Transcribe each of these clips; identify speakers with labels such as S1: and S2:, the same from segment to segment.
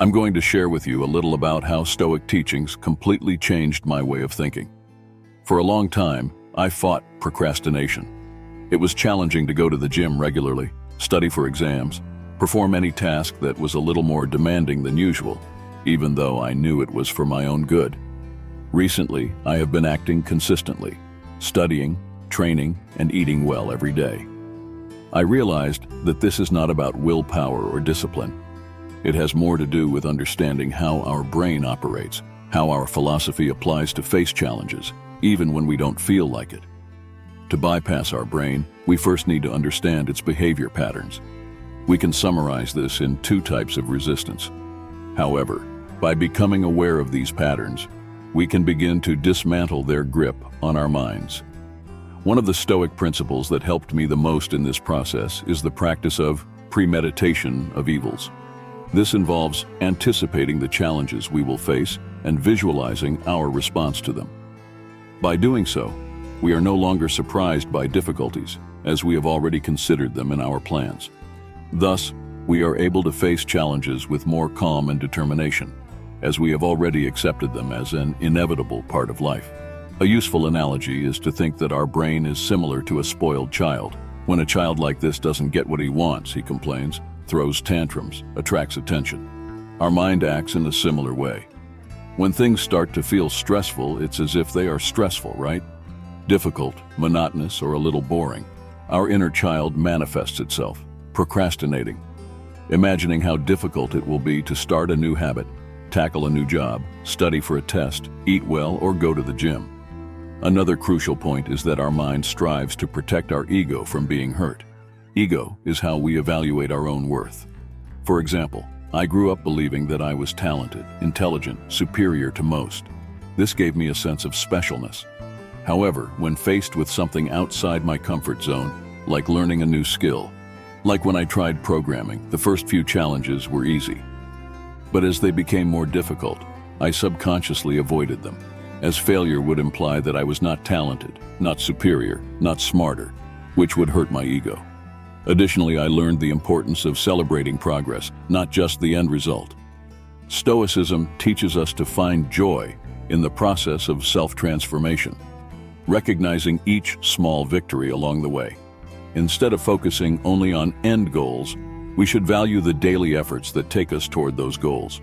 S1: I'm going to share with you a little about how Stoic teachings completely changed my way of thinking. For a long time, I fought procrastination. It was challenging to go to the gym regularly, study for exams, perform any task that was a little more demanding than usual, even though I knew it was for my own good. Recently, I have been acting consistently, studying, training, and eating well every day. I realized that this is not about willpower or discipline. It has more to do with understanding how our brain operates, how our philosophy applies to face challenges, even when we don't feel like it. To bypass our brain, we first need to understand its behavior patterns. We can summarize this in two types of resistance. However, by becoming aware of these patterns, we can begin to dismantle their grip on our minds. One of the Stoic principles that helped me the most in this process is the practice of premeditation of evils. This involves anticipating the challenges we will face and visualizing our response to them. By doing so, we are no longer surprised by difficulties, as we have already considered them in our plans. Thus, we are able to face challenges with more calm and determination, as we have already accepted them as an inevitable part of life. A useful analogy is to think that our brain is similar to a spoiled child. When a child like this doesn't get what he wants, he complains, throws tantrums, attracts attention. Our mind acts in a similar way. When things start to feel stressful, it's as if they are stressful, right? Difficult, monotonous, or a little boring. Our inner child manifests itself, procrastinating, imagining how difficult it will be to start a new habit, tackle a new job, study for a test, eat well, or go to the gym. Another crucial point is that our mind strives to protect our ego from being hurt. Ego is how we evaluate our own worth. For example, I grew up believing that I was talented, intelligent, superior to most. This gave me a sense of specialness. However, when faced with something outside my comfort zone, like learning a new skill, like when I tried programming, the first few challenges were easy. But as they became more difficult, I subconsciously avoided them, as failure would imply that I was not talented, not superior, not smarter, which would hurt my ego. Additionally, I learned the importance of celebrating progress, not just the end result. Stoicism teaches us to find joy in the process of self-transformation, recognizing each small victory along the way. Instead of focusing only on end goals, we should value the daily efforts that take us toward those goals.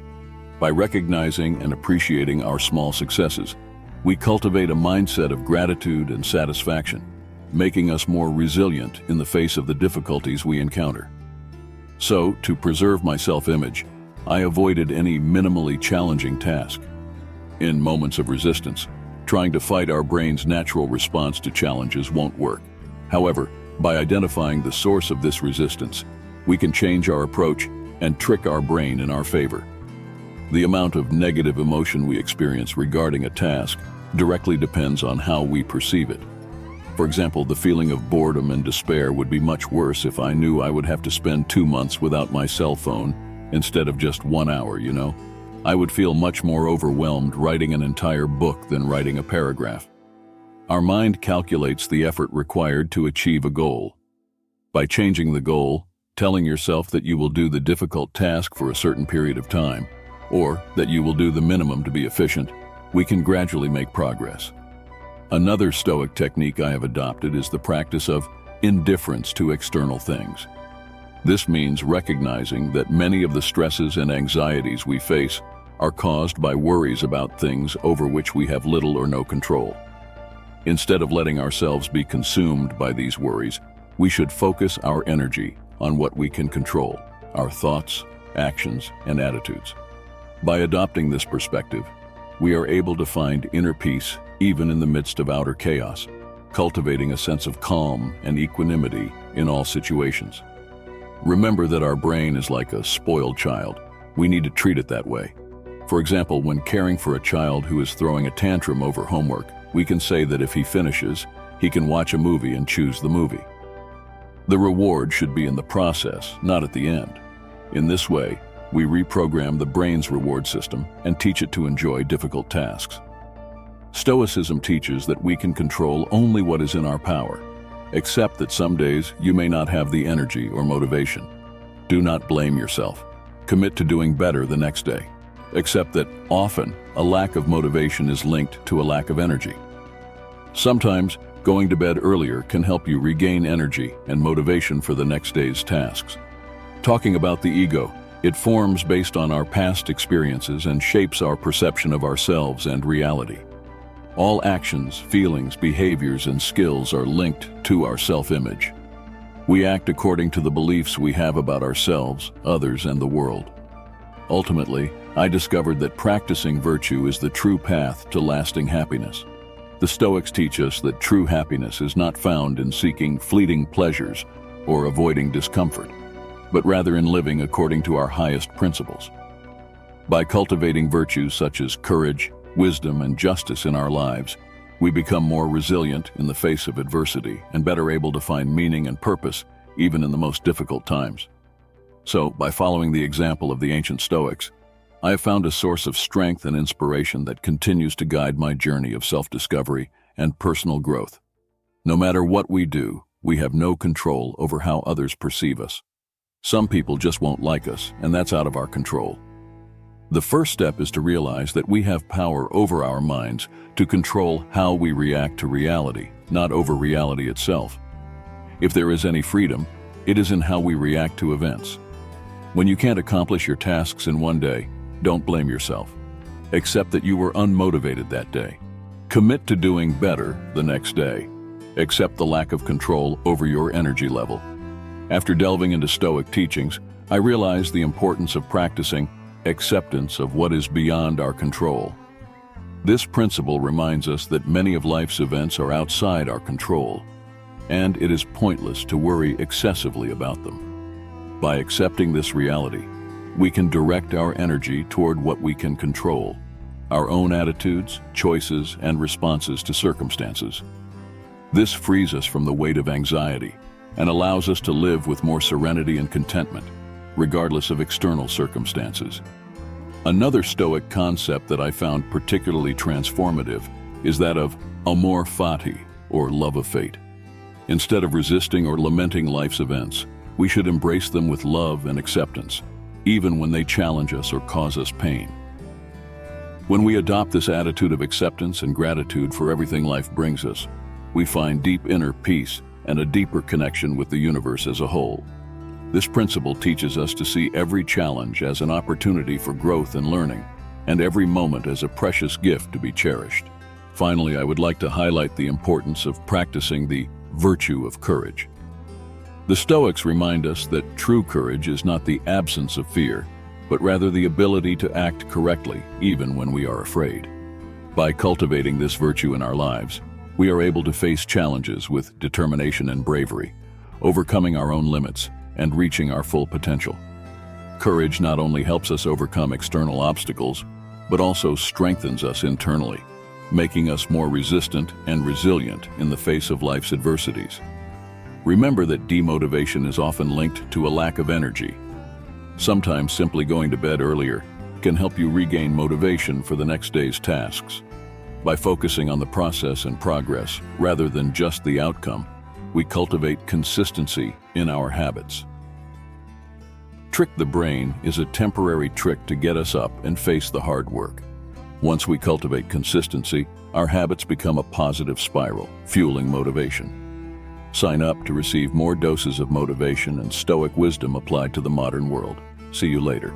S1: By recognizing and appreciating our small successes, we cultivate a mindset of gratitude and satisfaction, making us more resilient in the face of the difficulties we encounter. So, to preserve my self-image, I avoided any minimally challenging task. In moments of resistance, trying to fight our brain's natural response to challenges won't work. However, by identifying the source of this resistance, we can change our approach and trick our brain in our favor. The amount of negative emotion we experience regarding a task directly depends on how we perceive it. For example, the feeling of boredom and despair would be much worse if I knew I would have to spend 2 months without my cell phone instead of just 1 hour, you know? I would feel much more overwhelmed writing an entire book than writing a paragraph. Our mind calculates the effort required to achieve a goal. By changing the goal, telling yourself that you will do the difficult task for a certain period of time, or that you will do the minimum to be efficient, we can gradually make progress. Another Stoic technique I have adopted is the practice of indifference to external things. This means recognizing that many of the stresses and anxieties we face are caused by worries about things over which we have little or no control. Instead of letting ourselves be consumed by these worries, we should focus our energy on what we can control, our thoughts, actions, and attitudes. By adopting this perspective, we are able to find inner peace even in the midst of outer chaos, cultivating a sense of calm and equanimity in all situations. Remember that our brain is like a spoiled child. We need to treat it that way. For example, when caring for a child who is throwing a tantrum over homework, we can say that if he finishes, he can watch a movie and choose the movie. The reward should be in the process, not at the end. In this way, we reprogram the brain's reward system and teach it to enjoy difficult tasks. Stoicism teaches that we can control only what is in our power, except that some days you may not have the energy or motivation. Do not blame yourself. Commit to doing better the next day. Accept that often a lack of motivation is linked to a lack of energy. Sometimes going to bed earlier can help you regain energy and motivation for the next day's tasks. Talking about the ego, it forms based on our past experiences and shapes our perception of ourselves and reality. All actions, feelings, behaviors, and skills are linked to our self-image. We act according to the beliefs we have about ourselves, others, and the world. Ultimately, I discovered that practicing virtue is the true path to lasting happiness. The Stoics teach us that true happiness is not found in seeking fleeting pleasures or avoiding discomfort, but rather in living according to our highest principles. By cultivating virtues such as courage, wisdom, and justice in our lives, we become more resilient in the face of adversity and better able to find meaning and purpose even in the most difficult times. So, by following the example of the ancient Stoics, I have found a source of strength and inspiration that continues to guide my journey of self-discovery and personal growth. No matter what we do, we have no control over how others perceive us. Some people just won't like us, and that's out of our control. The first step is to realize that we have power over our minds to control how we react to reality, not over reality itself. If there is any freedom, it is in how we react to events. When you can't accomplish your tasks in one day, don't blame yourself. Accept that you were unmotivated that day. Commit to doing better the next day. Accept the lack of control over your energy level. After delving into Stoic teachings, I realized the importance of practicing acceptance of what is beyond our control. This principle reminds us that many of life's events are outside our control, and it is pointless to worry excessively about them. By accepting this reality, we can direct our energy toward what we can control, our own attitudes, choices, and responses to circumstances. This frees us from the weight of anxiety and allows us to live with more serenity and contentment, regardless of external circumstances. Another Stoic concept that I found particularly transformative is that of amor fati, or love of fate. Instead of resisting or lamenting life's events, we should embrace them with love and acceptance, even when they challenge us or cause us pain. When we adopt this attitude of acceptance and gratitude for everything life brings us, we find deep inner peace and a deeper connection with the universe as a whole. This principle teaches us to see every challenge as an opportunity for growth and learning, and every moment as a precious gift to be cherished. Finally, I would like to highlight the importance of practicing the virtue of courage. The Stoics remind us that true courage is not the absence of fear, but rather the ability to act correctly even when we are afraid. By cultivating this virtue in our lives, we are able to face challenges with determination and bravery, overcoming our own limits and reaching our full potential. Courage not only helps us overcome external obstacles, but also strengthens us internally, making us more resistant and resilient in the face of life's adversities. Remember that demotivation is often linked to a lack of energy. Sometimes simply going to bed earlier can help you regain motivation for the next day's tasks. By focusing on the process and progress rather than just the outcome, we cultivate consistency in our habits. Trick the brain is a temporary trick to get us up and face the hard work. Once we cultivate consistency, our habits become a positive spiral, fueling motivation. Sign up to receive more doses of motivation and Stoic wisdom applied to the modern world. See you later.